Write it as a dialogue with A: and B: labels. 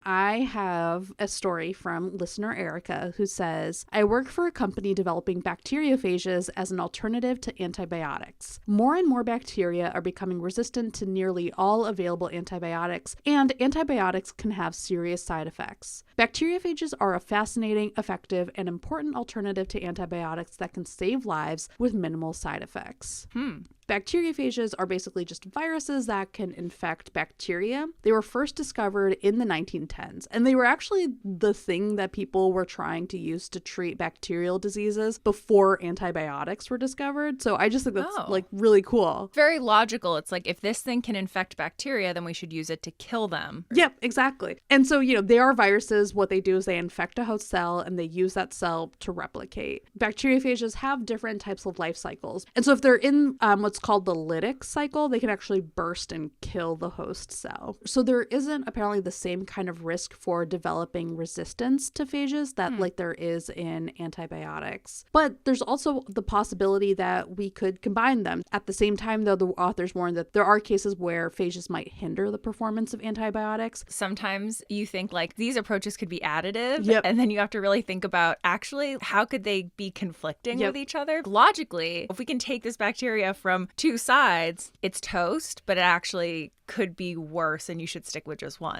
A: I have a story from listener Erica who says, I work for a company developing bacteriophages as an alternative to antibiotics. More and more bacteria are becoming resistant to nearly all available antibiotics, and antibiotics can have serious side effects. Bacteriophages are a fascinating, effective, and important alternative to antibiotics that can save lives with minimal side effects. Bacteriophages are basically just viruses that can infect bacteria. They were first discovered in the 1910s, and they were actually the thing that people were trying to use to treat bacterial diseases before antibiotics were discovered. So I just think that's like really cool.
B: Very logical. It's like, if this thing can infect bacteria, then we should use it to kill them.
A: Yep, exactly. And so, they are viruses. What they do is they infect a host cell and they use that cell to replicate. Bacteriophages have different types of life cycles. And so if they're in what's called the lytic cycle, they can actually burst and kill the host cell. So there isn't apparently the same kind of risk for developing resistance to phages that like there is in antibiotics. But there's also the possibility that we could combine them. At the same time, though, the authors warn that there are cases where phages might hinder the performance of antibiotics.
B: Sometimes you think like these approaches could be additive,
A: Yep.
B: and then you have to really think about actually how could they be conflicting with each other? Logically, if we can take this bacteria from two sides, it's toast, but it actually could be worse and you should stick with just one.